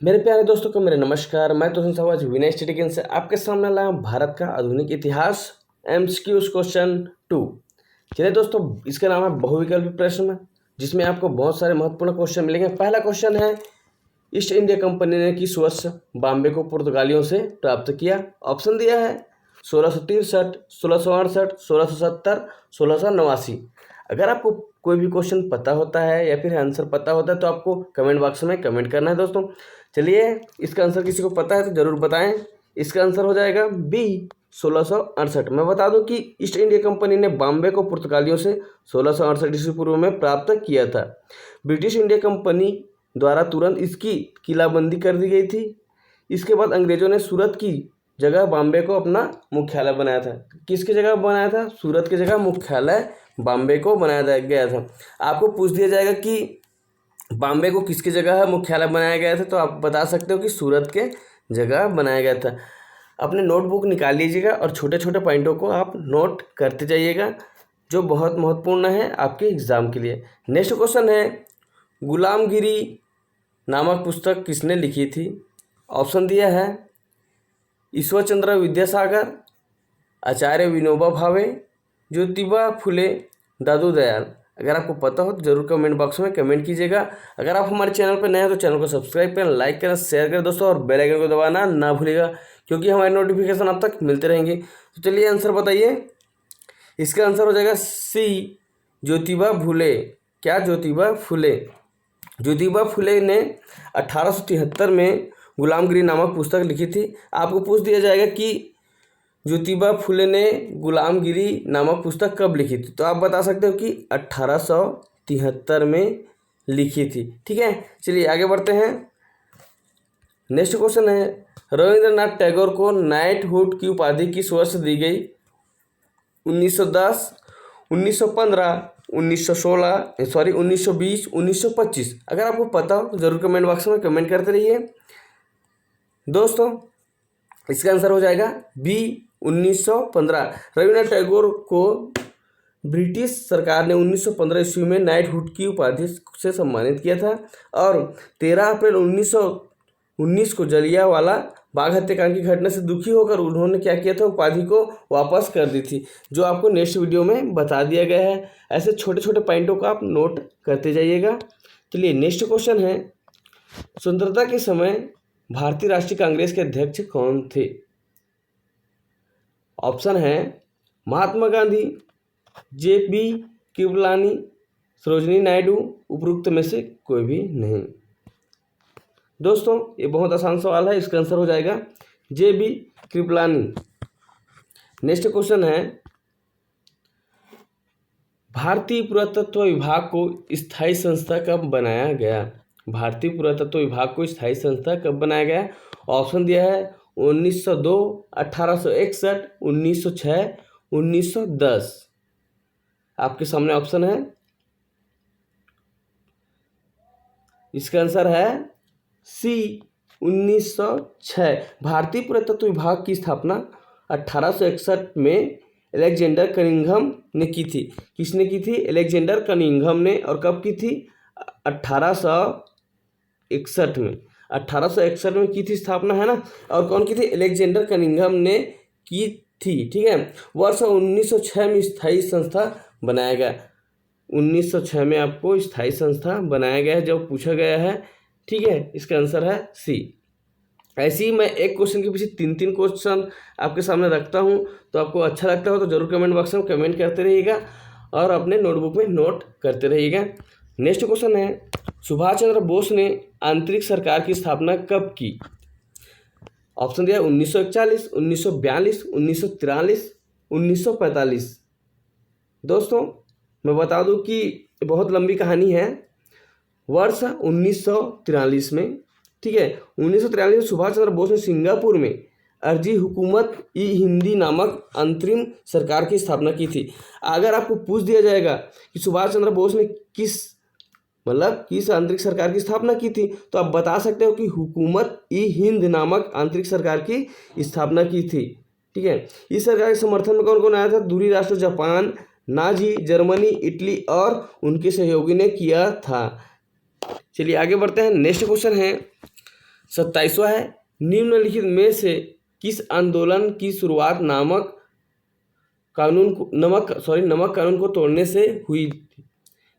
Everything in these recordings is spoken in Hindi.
मेरे प्यारे दोस्तों को मेरे नमस्कार। मैं तो आज विनय स्टडी से आपके सामने लाया हूं भारत का आधुनिक इतिहास एमसीक्यूज क्वेश्चन 2। चलिए दोस्तों, इसका नाम है बहुविकल्पी प्रश्न, जिसमें आपको बहुत सारे महत्वपूर्ण क्वेश्चन मिलेंगे। पहला क्वेश्चन है, ईस्ट इंडिया कंपनी ने किस वर्ष बॉम्बे को पुर्तगालियों से प्राप्त किया? ऑप्शन दिया है 1663, 1668, 1670, 1689। अगर आपको कोई भी क्वेश्चन पता होता है या फिर आंसर पता होता है तो आपको कमेंट बॉक्स में कमेंट करना है दोस्तों। चलिए, इसका आंसर किसी को पता है तो ज़रूर बताएं। इसका आंसर हो जाएगा बी 1668। मैं बता दूं कि ईस्ट इंडिया कंपनी ने बॉम्बे को पुर्तगालियों से 1668 ईस्वी पूर्व में प्राप्त किया था। ब्रिटिश इंडिया कंपनी द्वारा तुरंत इसकी किलाबंदी कर दी गई थी। इसके बाद अंग्रेजों ने सूरत की जगह बॉम्बे को अपना मुख्यालय बनाया था। किसकी जगह बनाया था? सूरत की जगह मुख्यालय बॉम्बे को बनाया गया था। आपको पूछ दिया जाएगा कि बॉम्बे को किसकी जगह मुख्यालय बनाया गया था, तो आप बता सकते हो कि सूरत के जगह बनाया गया था। अपने नोटबुक निकाल लीजिएगा और छोटे छोटे पॉइंटों को आप नोट करते जाइएगा, जो बहुत महत्वपूर्ण है आपके एग्जाम के लिए। नेक्स्ट क्वेश्चन है, गुलामगिरी नामक पुस्तक किसने लिखी थी? ऑप्शन दिया है ईश्वर चंद्र विद्यासागर, आचार्य विनोबा भावे, ज्योतिबा फुले, दादू दयाल। अगर आपको पता हो तो जरूर कमेंट बॉक्स में कमेंट कीजिएगा। अगर आप हमारे चैनल पर नए हैं तो चैनल को सब्सक्राइब करें, लाइक करें, शेयर करें दोस्तों, और बेल आइकन को दबाना ना भूलिएगा, क्योंकि हमारे नोटिफिकेशन आप तक मिलते रहेंगे। तो चलिए आंसर बताइए। इसका आंसर हो जाएगा सी, ज्योतिबा फुले। क्या? ज्योतिबा फुले। ज्योतिबा फुले ने 1873 में गुलामगिरी नामक पुस्तक लिखी थी। आपको पूछ दिया जाएगा कि ज्योतिबा फुले ने गुलामगिरी नामक पुस्तक कब लिखी थी, तो आप बता सकते हो कि 1873 में लिखी थी। ठीक है, चलिए आगे बढ़ते हैं। नेक्स्ट क्वेश्चन है, रविंद्रनाथ टैगोर को नाइटहुड की उपाधि किस वर्ष दी गई? 1910, 1915, 1920, 1925। अगर आपको पता हो तो जरूर कमेंट बॉक्स में कमेंट करते रहिए दोस्तों। इसका आंसर हो जाएगा बी 1915। रविन्द्रनाथ टैगोर को ब्रिटिश सरकार ने 1915 ईस्वी में नाइटहुड की उपाधि से सम्मानित किया था, और 13 अप्रैल 1919 को जलियांवाला बाग हत्याकांड की घटना से दुखी होकर उन्होंने क्या किया था? उपाधि को वापस कर दी थी, जो आपको नेक्स्ट वीडियो में बता दिया गया है। ऐसे छोटे छोटे पॉइंटों को आप नोट करते जाइएगा। चलिए नेक्स्ट क्वेश्चन है, स्वतंत्रता के समय भारतीय राष्ट्रीय कांग्रेस के अध्यक्ष कौन थे? ऑप्शन है महात्मा गांधी, जेपी कृपलानी, सरोजिनी नायडू, उपरोक्त में से कोई भी नहीं। दोस्तों, ये बहुत आसान सवाल है। इसका आंसर हो जाएगा जेबी कृपलानी। नेक्स्ट क्वेश्चन है, भारतीय पुरातत्व विभाग को स्थायी संस्था कब बनाया गया? भारतीय पुरातत्व विभाग को स्थायी संस्था कब बनाया गया? ऑप्शन दिया है 1902, 1861, 1906, 1910। आपके सामने ऑप्शन है। इसका आंसर है सी 1906। भारतीय पुरातत्व विभाग की स्थापना 1861 में अलेक्जेंडर कनिंघम ने की थी। किसने की थी? अलेक्जेंडर कनिंघम ने। और कब की थी? 1861 में। 1861 में की थी स्थापना, है ना। और कौन की थी? अलेक्जेंडर कनिंघम ने की थी। ठीक है, वर्ष 1906 में स्थायी संस्था बनाया गया। 1906 में आपको स्थायी संस्था बनाया गया है, जब पूछा गया है। ठीक है, इसका आंसर है सी। ऐसे ही मैं एक क्वेश्चन के पीछे 3-3 क्वेश्चन आपके सामने रखता हूं, तो आपको अच्छा लगता हो तो जरूर कमेंट बॉक्स में कमेंट करते रहिएगा और अपने नोटबुक में नोट करते रहिएगा। नेक्स्ट क्वेश्चन है, सुभाष चंद्र बोस ने आंतरिक सरकार की स्थापना कब की? ऑप्शन दिया 1941, 1942, 1943, 1945। दोस्तों, मैं बता दूं कि बहुत लंबी कहानी है। वर्ष 1943 में, ठीक है, 1943 में सुभाष चंद्र बोस ने सिंगापुर में अर्जी हुकूमत ई हिंदी नामक अंतरिम सरकार की स्थापना की थी। अगर आपको पूछ दिया जाएगा कि सुभाष चंद्र बोस ने किस आंतरिक सरकार की स्थापना की थी, तो आप बता सकते हो कि हुकूमत ई हिंद नामक आंतरिक सरकार की स्थापना की थी। ठीक है, इस सरकार के समर्थन में कौन कौन आया था? दूरी राष्ट्र जापान, नाजी, जर्मनी, इटली और उनके सहयोगी ने किया था। चलिए आगे बढ़ते हैं। नेक्स्ट क्वेश्चन है, 27वां है, निम्नलिखित में से किस आंदोलन की शुरुआत नमक कानून को तोड़ने से हुई थी?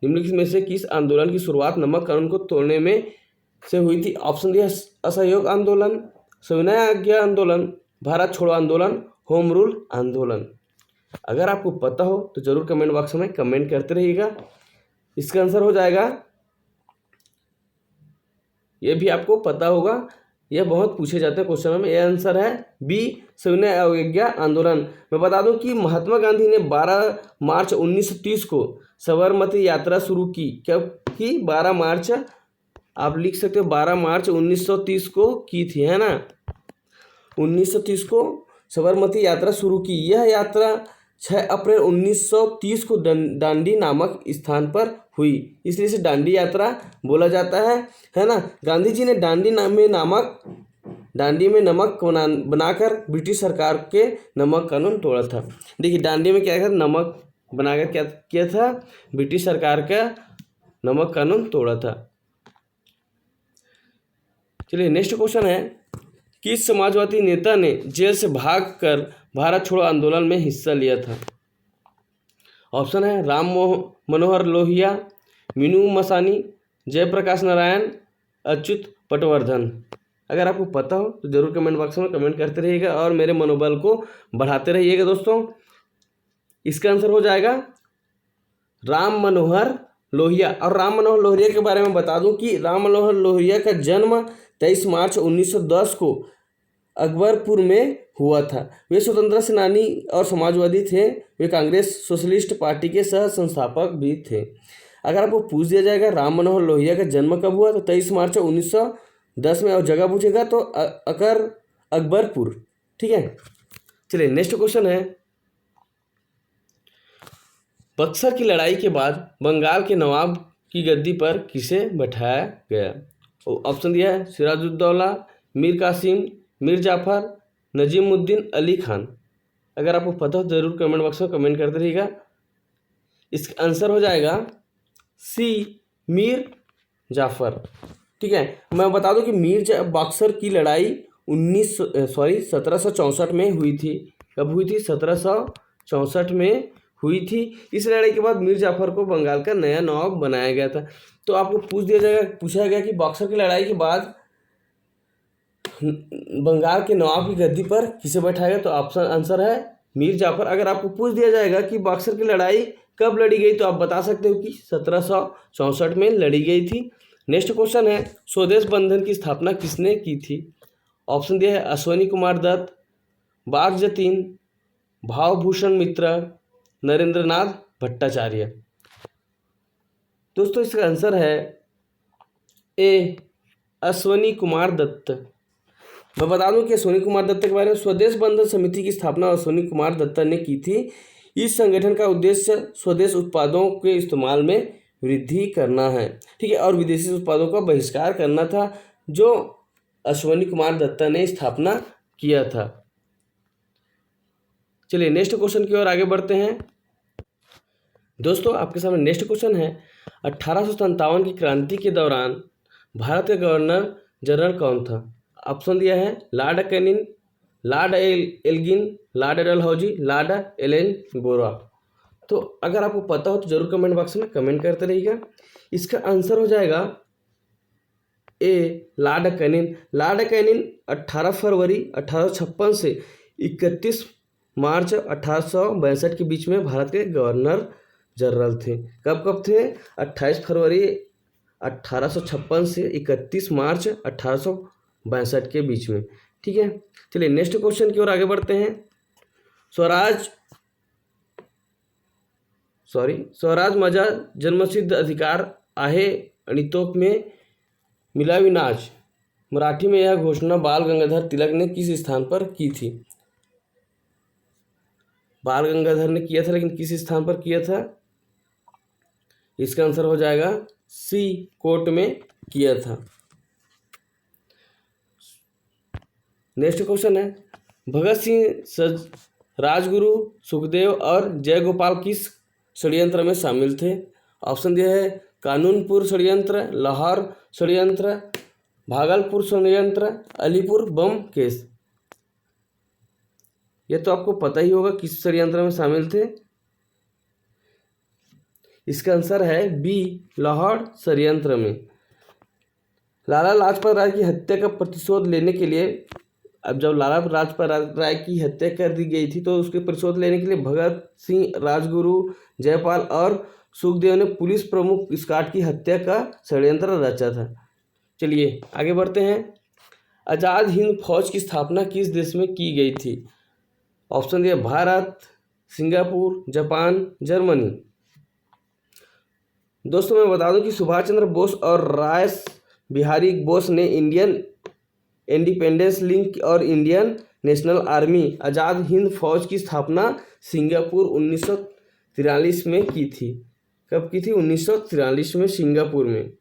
निम्नलिखित में से किस आंदोलन की शुरुआत नमक कानून को तोड़ने में से हुई थी? ऑप्शन दिया, असहयोग आंदोलन, सविनय अवज्ञा आंदोलन, भारत छोड़ो आंदोलन, होम रूल आंदोलन। अगर आपको पता हो तो जरूर कमेंट बॉक्स में कमेंट करते रहिएगा। इसका आंसर हो जाएगा, ये भी आपको पता होगा, यह बहुत पूछे जाते हैं क्वेश्चन में। यह आंसर है बी, सविनय अवज्ञा आंदोलन। मैं बता दूं कि महात्मा गांधी ने 12 मार्च 1930 को साबरमती यात्रा शुरू की। कब की? 12 मार्च, आप लिख सकते हो 12 मार्च 1930 को की थी, है ना। 1930 को साबरमती यात्रा शुरू की। यह यात्रा 6 अप्रैल 1930 को दांडी नामक स्थान पर हुई, इसलिए इसे दांडी यात्रा बोला जाता है ना। गांधी जी ने दांडी में नमक बनाकर ब्रिटिश सरकार के नमक कानून तोड़ा था। देखिए, दांडी में क्या था, नमक बनाकर क्या किया था, ब्रिटिश सरकार का नमक कानून तोड़ा था। चलिए नेक्स्ट क्वेश्चन है, किस समाजवादी नेता ने जेल से भागकर भारत छोड़ो आंदोलन में हिस्सा लिया था? ऑप्शन है, राम मनोहर लोहिया, मीनू मसानी, जयप्रकाश नारायण, अच्युत पटवर्धन। अगर आपको पता हो तो जरूर कमेंट बॉक्स में कमेंट करते रहिएगा और मेरे मनोबल को बढ़ाते रहिएगा दोस्तों। इसका आंसर हो जाएगा राम मनोहर लोहिया। और राम मनोहर लोहिया के बारे में बता दूं कि राम मनोहर लोहिया का जन्म 23 मार्च 1910 को अकबरपुर में हुआ था। वे स्वतंत्रता सेनानी और समाजवादी थे। वे कांग्रेस सोशलिस्ट पार्टी के सह संस्थापक भी थे। अगर आपको पूछ दिया जाएगा राम मनोहर लोहिया का जन्म कब हुआ तो 23 मार्च 1910 में, और जगह पूछेगा तो अकबरपुर। ठीक है, चलिए नेक्स्ट क्वेश्चन है, बक्सर की लड़ाई के बाद बंगाल के नवाब की गद्दी पर किसे बैठाया गया? ऑप्शन दिया है, सिराजुद्दौला, मीर कासिम, मीर जाफर, नजीमुद्दीन अली खान। अगर आपको पता हो जरूर कमेंट बॉक्स में कमेंट करते रहिएगा। इसका आंसर हो जाएगा सी, मीर जाफर। ठीक है, मैं बता दूं कि बक्सर की लड़ाई 1764 में हुई थी। कब हुई थी? 1764 में हुई थी। इस लड़ाई के बाद मीर जाफर को बंगाल का नया नवाब बनाया गया था। तो आपको पूछा गया कि बक्सर की लड़ाई के बाद बंगाल के नवाब की गद्दी पर किसे बैठाया गया? तो ऑप्शन आंसर है मीर जाफर। अगर आपको पूछ दिया जाएगा कि बक्सर की लड़ाई कब लड़ी गई तो आप बता सकते हो कि 1764 में लड़ी गई थी। नेक्स्ट क्वेश्चन है, स्वदेश बंधन की स्थापना किसने की थी? ऑप्शन दिया है, अश्वनी कुमार दत्त, बाघ जतीन, भावभूषण मित्र, नरेंद्रनाथ भट्टाचार्य। दोस्तों इसका आंसर है ए, अश्वनी कुमार दत्त। मैं बता दूं कि अश्वनी कुमार दत्त के बारे में, स्वदेश बंधन समिति की स्थापना अश्वनी कुमार दत्त ने की थी। इस संगठन का उद्देश्य स्वदेश उत्पादों के इस्तेमाल में वृद्धि करना है, ठीक है, और विदेशी उत्पादों का बहिष्कार करना था, जो अश्वनी कुमार दत्त ने स्थापना किया था। चलिए नेक्स्ट क्वेश्चन की ओर आगे बढ़ते हैं। दोस्तों आपके सामने नेक्स्ट क्वेश्चन है, 1857 की क्रांति के दौरान भारत का गवर्नर जनरल कौन था? ऑप्शन दिया है, Lord Canning, Lord Elgin, Lord Dalhousie, Lord Ellenborough. तो अगर आपको पता हो तो जरूर कमेंट बॉक्स में कमेंट करते रहिएगा। इसका आंसर हो जाएगा ए, लॉर्ड कैनिंग। लॉर्ड कैनिंग 18 फरवरी 1856 से 31 मार्च 1862 के बीच में भारत के गवर्नर जनरल थे। कब थे? 28 फरवरी 1856 से 31 मार्च 1862 के बीच में। ठीक है, चलिए नेक्स्ट क्वेश्चन की ओर आगे बढ़ते हैं। स्वराज माझा जन्मसिद्ध अधिकार आहे आणि तो में मिलावी नाच, मराठी में यह घोषणा बाल गंगाधर तिलक ने किस स्थान पर की थी? बाल गंगाधर ने किया था, लेकिन किस स्थान पर किया था? इसका आंसर हो जाएगा सी, कोर्ट में किया था। नेक्स्ट क्वेश्चन है, भगत सिंह, राजगुरु, सुखदेव और जयगोपाल किस षड्यंत्र में शामिल थे? ऑप्शन दिया है, कानूनपुर षड्यंत्र, लाहौर षड्यंत्र, भागलपुर षड्यंत्र, अलीपुर बम केस। ये तो आपको पता ही होगा किस षड्यंत्र में शामिल थे। इसका आंसर है बी, लाहौर षड्यंत्र में। लाला लाजपत राय की हत्या का प्रतिशोध लेने के लिए, अब जब लाला लाजपत राय की हत्या कर दी गई थी तो उसके प्रतिशोध लेने के लिए भगत सिंह, राजगुरु, जयपाल और सुखदेव ने पुलिस प्रमुख स्कॉट की हत्या का षड्यंत्र रचा था। चलिए आगे बढ़ते हैं। आज़ाद हिंद फौज की स्थापना किस देश में की गई थी? ऑप्शन दिया भारत, सिंगापुर, जापान, जर्मनी। दोस्तों मैं बता दूं कि सुभाष चंद्र बोस और रास बिहारी बोस ने इंडियन इंडिपेंडेंस लिंक और Indian national army Azad Hind फौज की स्थापना सिंगापुर 1943 में की थी। कब की थी? 1943 में, सिंगापुर में।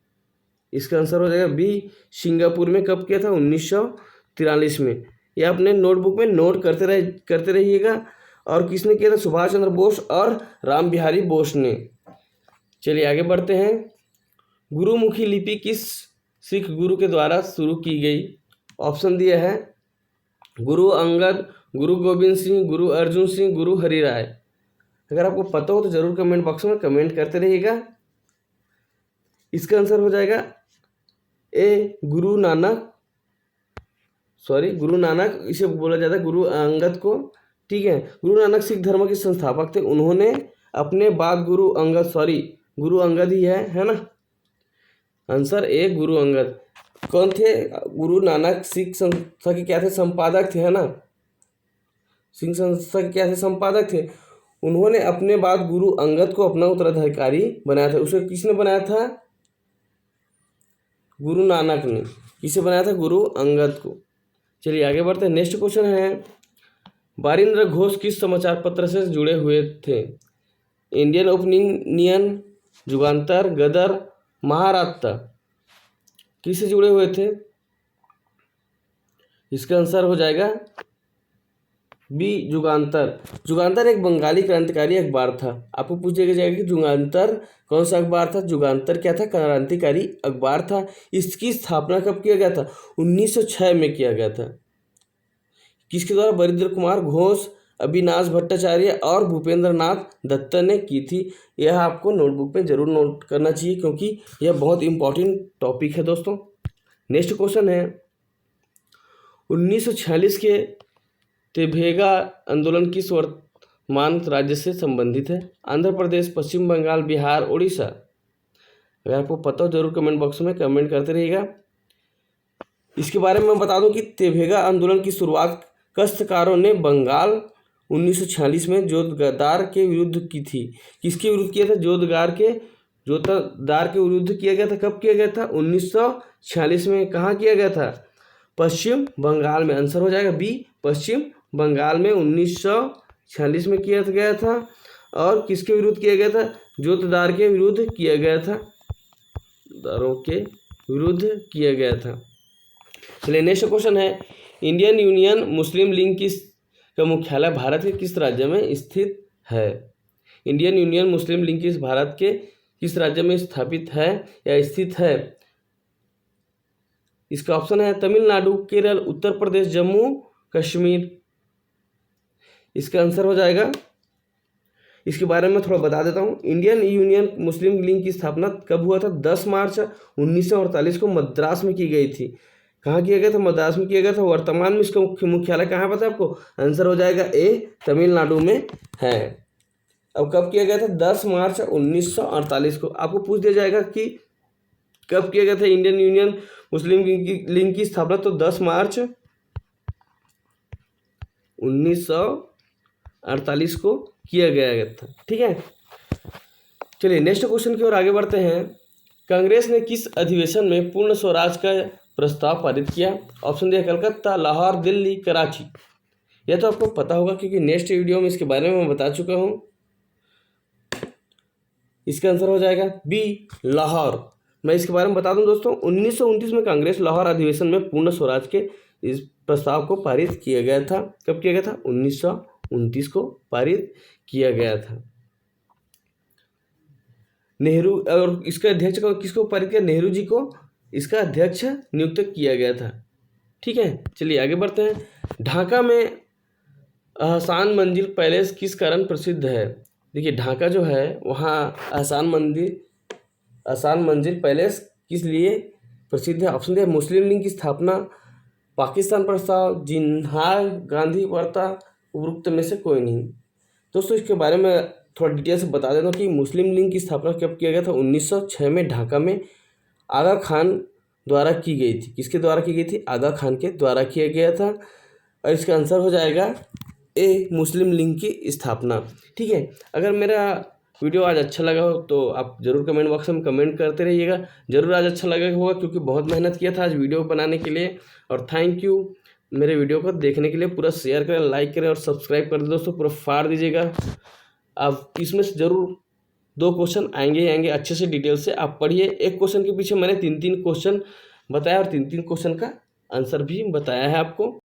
इसका आंसर हो जाएगा बी, सिंगापुर में। कब किया था? 1943 में। ये अपने नोटबुक में नोट करते रहिएगा। और किसने किया था? सुभाष चंद्र बोस और राम बिहारी बोस ने। चलिए आगे बढ़ते हैं। गुरुमुखी लिपि किस सिख गुरु के द्वारा शुरू की गई? ऑप्शन दिया है गुरु अंगद, गुरु गोविंद सिंह, गुरु अर्जुन सिंह, गुरु हरिराय। अगर आपको पता हो तो जरूर कमेंट बॉक्स में कमेंट करते रहिएगा। इसका आंसर हो जाएगा ए, गुरु नानक। गुरु नानक इसे बोला जाता है, गुरु अंगद को। ठीक है, गुरु नानक सिख धर्म के संस्थापक थे। उन्होंने अपने बाद गुरु अंगद ही है ना। Answer A, Guru Angad. कौन थे? गुरु नानक सिख संस्था के क्या थे? संपादक थे, है ना। सिख संस्था के क्या थे? संपादक थे। उन्होंने अपने बाद गुरु अंगद को अपना उत्तराधिकारी बनाया था। उसे किसने बनाया था? गुरु नानक ने। किसे बनाया था? गुरु अंगद को। चलिए आगे बढ़ते हैं। नेक्स्ट क्वेश्चन है, बारिंद्र घोष किस समाचार पत्र से जुड़े हुए थे? इंडियन ओपिनियन, जुगांतर, गदर, महाराष्ट्र। किससे जुड़े हुए थे? इसका आंसर हो जाएगा बी, जुगांतर। जुगांतर एक बंगाली क्रांतिकारी अखबार था। आपको पूछा जाएगा कि जुगांतर कौन सा अखबार था? जुगांतर क्या था? क्रांतिकारी अखबार था। इसकी स्थापना कब किया गया था? 1906 में किया गया था। किसके द्वारा? बरिंद्र कुमार घोष, अविनाश भट्टाचार्य और भूपेंद्र नाथ दत्त ने की थी। यह आपको नोटबुक में जरूर नोट करना चाहिए क्योंकि यह बहुत इंपॉर्टेंट टॉपिक है दोस्तों। नेक्स्ट क्वेश्चन है, 1946 के तेभेगा आंदोलन किस वर्तमान राज्य से संबंधित है? आंध्र प्रदेश, पश्चिम बंगाल, बिहार, उड़ीसा। अगर आपको पता हो जरूर कमेंट बॉक्स में कमेंट करते रहिएगा। इसके बारे में मैं बता दूं कि तेभेगा आंदोलन की शुरुआत काश्तकारों ने बंगाल 1946 में जोतदार के विरुद्ध की थी। किसके विरुद्ध किया था? जोतदार के विरुद्ध किया गया था। कब किया गया था? 1946 में। कहाँ किया गया था? पश्चिम बंगाल में। आंसर हो जाएगा बी, पश्चिम बंगाल में 1946 में किया गया था। और किसके विरुद्ध किया गया था? जोतदार के विरुद्ध किया गया था। दारों के विरुद्ध किया गया था। चलिए नेक्स्ट क्वेश्चन है, इंडियन यूनियन मुस्लिम लीग का मुख्यालय भारत के किस राज्य में स्थित है? इंडियन यूनियन मुस्लिम लीग किस भारत के किस राज्य में स्थापित है या स्थित है? इसका ऑप्शन है तमिलनाडु, केरल, उत्तर प्रदेश, जम्मू कश्मीर। इसका आंसर हो जाएगा, इसके बारे में थोड़ा बता देता हूँ। इंडियन यूनियन मुस्लिम लीग की स्थापना कब हुआ था? 10 मार्च 1948 को मद्रास में की गई थी। कहाँ किया गया था? मद्रास में किया गया था। वर्तमान में इसका मुख्यालय कहाँ पता है आपको? आंसर हो जाएगा ए, तमिलनाडु में है। अब कब किया गया था? 10 मार्च 1948 को। आपको पूछ दिया जाएगा कि कब किया गया था इंडियन यूनियन मुस्लिम लीग की स्थापना, तो 10 मार्च 1948 को किया गया था। ठीक है, चलिए नेक्स्ट क्वेश्चन की ओर आगे बढ़ते हैं। कांग्रेस ने किस अधिवेशन में पूर्ण स्वराज का प्रस्ताव पारित किया? ऑप्शन दिया कलकत्ता, लाहौर, दिल्ली, कराची। यह तो आपको पता होगा क्योंकि नेक्स्ट वीडियो में इसके बारे में मैं बता चुका हूं। इसका आंसर हो जाएगा बी, लाहौर। मैं इसके बारे में बता दूं दोस्तों, 1929 में कांग्रेस लाहौर अधिवेशन में पूर्ण स्वराज के इस प्रस्ताव को पारित किया गया था। कब किया गया था? 1929 को पारित किया गया था। नेहरू, और इसके अध्यक्ष को किसको पारित किया? नेहरू जी को इसका अध्यक्ष नियुक्त किया गया था। ठीक है, चलिए आगे बढ़ते हैं। ढाका में एहसान मंजिल पैलेस किस कारण प्रसिद्ध है? देखिए ढाका जो है वहाँ एहसान मंजिल पैलेस किस लिए प्रसिद्ध है? ऑप्शन है मुस्लिम लीग की स्थापना, पाकिस्तान प्रस्ताव, जिन्ना गांधी वार्ता, उपरोक्त में से कोई नहीं। दोस्तों इसके बारे में थोड़ा डिटेल से बता देता हूँ कि मुस्लिम लीग की स्थापना कब किया गया था? 1906 में ढाका में आगा खान द्वारा की गई थी। किसके द्वारा की गई थी? आगा खान के द्वारा किया गया था। और इसका आंसर हो जाएगा ए, मुस्लिम लीग की स्थापना। ठीक है, अगर मेरा वीडियो आज अच्छा लगा हो तो आप ज़रूर कमेंट बॉक्स में कमेंट करते रहिएगा। ज़रूर आज अच्छा लगा होगा क्योंकि बहुत मेहनत किया था आज वीडियो बनाने के लिए। और थैंक यू मेरे वीडियो को देखने के लिए। पूरा शेयर करें, लाइक करें और सब्सक्राइब कर दें दोस्तों, पूरा फाड़ दीजिएगा। आप इसमें से ज़रूर 2 क्वेश्चन आएंगे ही आएंगे। अच्छे से डिटेल से आप पढ़िए। एक क्वेश्चन के पीछे मैंने 3-3 क्वेश्चन बताया और 3-3 क्वेश्चन का आंसर भी बताया है आपको।